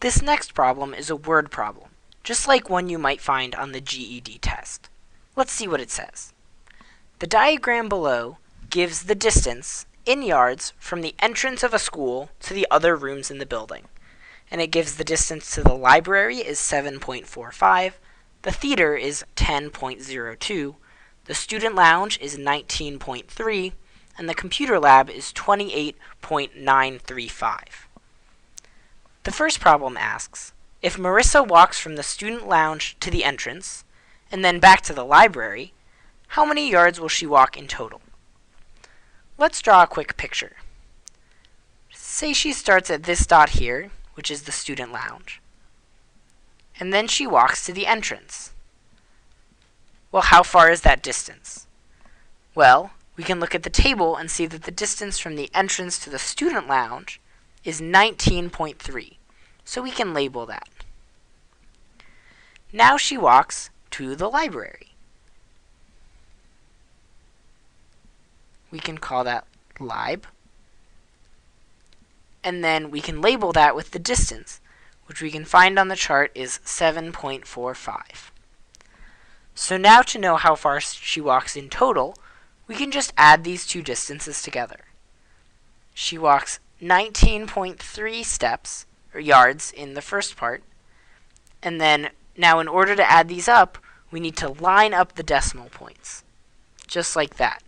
This next problem is a word problem, just like one you might find on the GED test. Let's see what it says. The diagram below gives the distance in yards from the entrance of a school to the other rooms in the building. And it gives the distance to the library is 7.45, the theater is 10.02, the student lounge is 19.3, and the computer lab is 28.935. The first problem asks, if Marissa walks from the student lounge to the entrance, and then back to the library, how many yards will she walk in total? Let's draw a quick picture. Say she starts at this dot here, which is the student lounge, and then she walks to the entrance. Well, how far is that distance? Well, we can look at the table and see that the distance from the entrance to the student lounge is 19.3, so we can label that. Now she walks to the library. We can call that lib, and then we can label that with the distance, which we can find on the chart is 7.45. So now to know how far she walks in total, we can just add these two distances together. She walks 19.3 steps, or yards, in the first part, and then now in order to add these up, we need to line up the decimal points, just like that.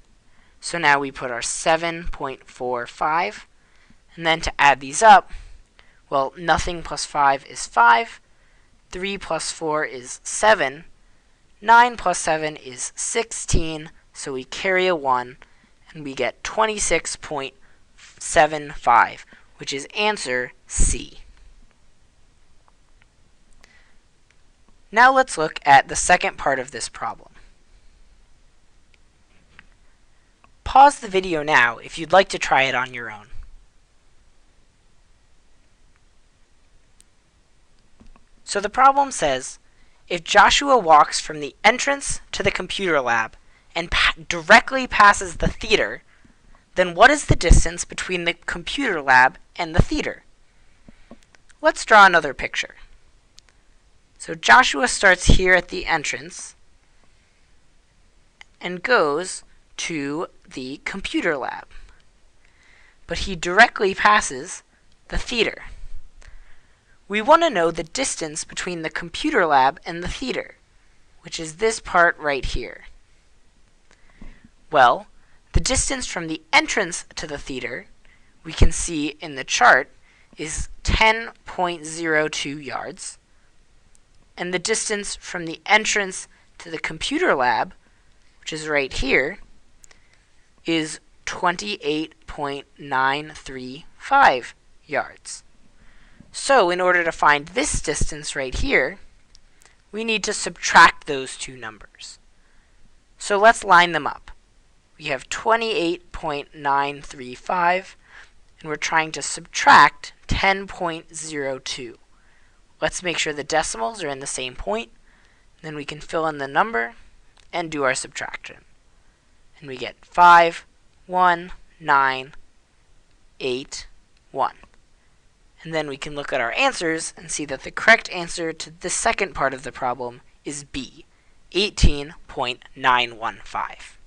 So now we put our 7.45, and then to add these up, well, nothing plus 5 is 5, 3 plus 4 is 7, 9 plus 7 is 16, so we carry a 1, and we get 26.75, which is answer C. Now let's look at the second part of this problem. Pause the video now if you'd like to try it on your own. So the problem says, if Joshua walks from the entrance to the computer lab and directly passes the theater, then what is the distance between the computer lab and the theater? Let's draw another picture. So Joshua starts here at the entrance and goes to the computer lab, but he directly passes the theater. We want to know the distance between the computer lab and the theater, which is this part right here. Well, the distance from the entrance to the theater, we can see in the chart, is 10.02 yards. And the distance from the entrance to the computer lab, which is right here, is 28.935 yards. So in order to find this distance right here, we need to subtract those two numbers. So let's line them up. We have 28.935, and we're trying to subtract 10.02. Let's make sure the decimals are in the same point. Then we can fill in the number and do our subtraction. And we get 51981. And then we can look at our answers and see that the correct answer to the second part of the problem is B, 18.915.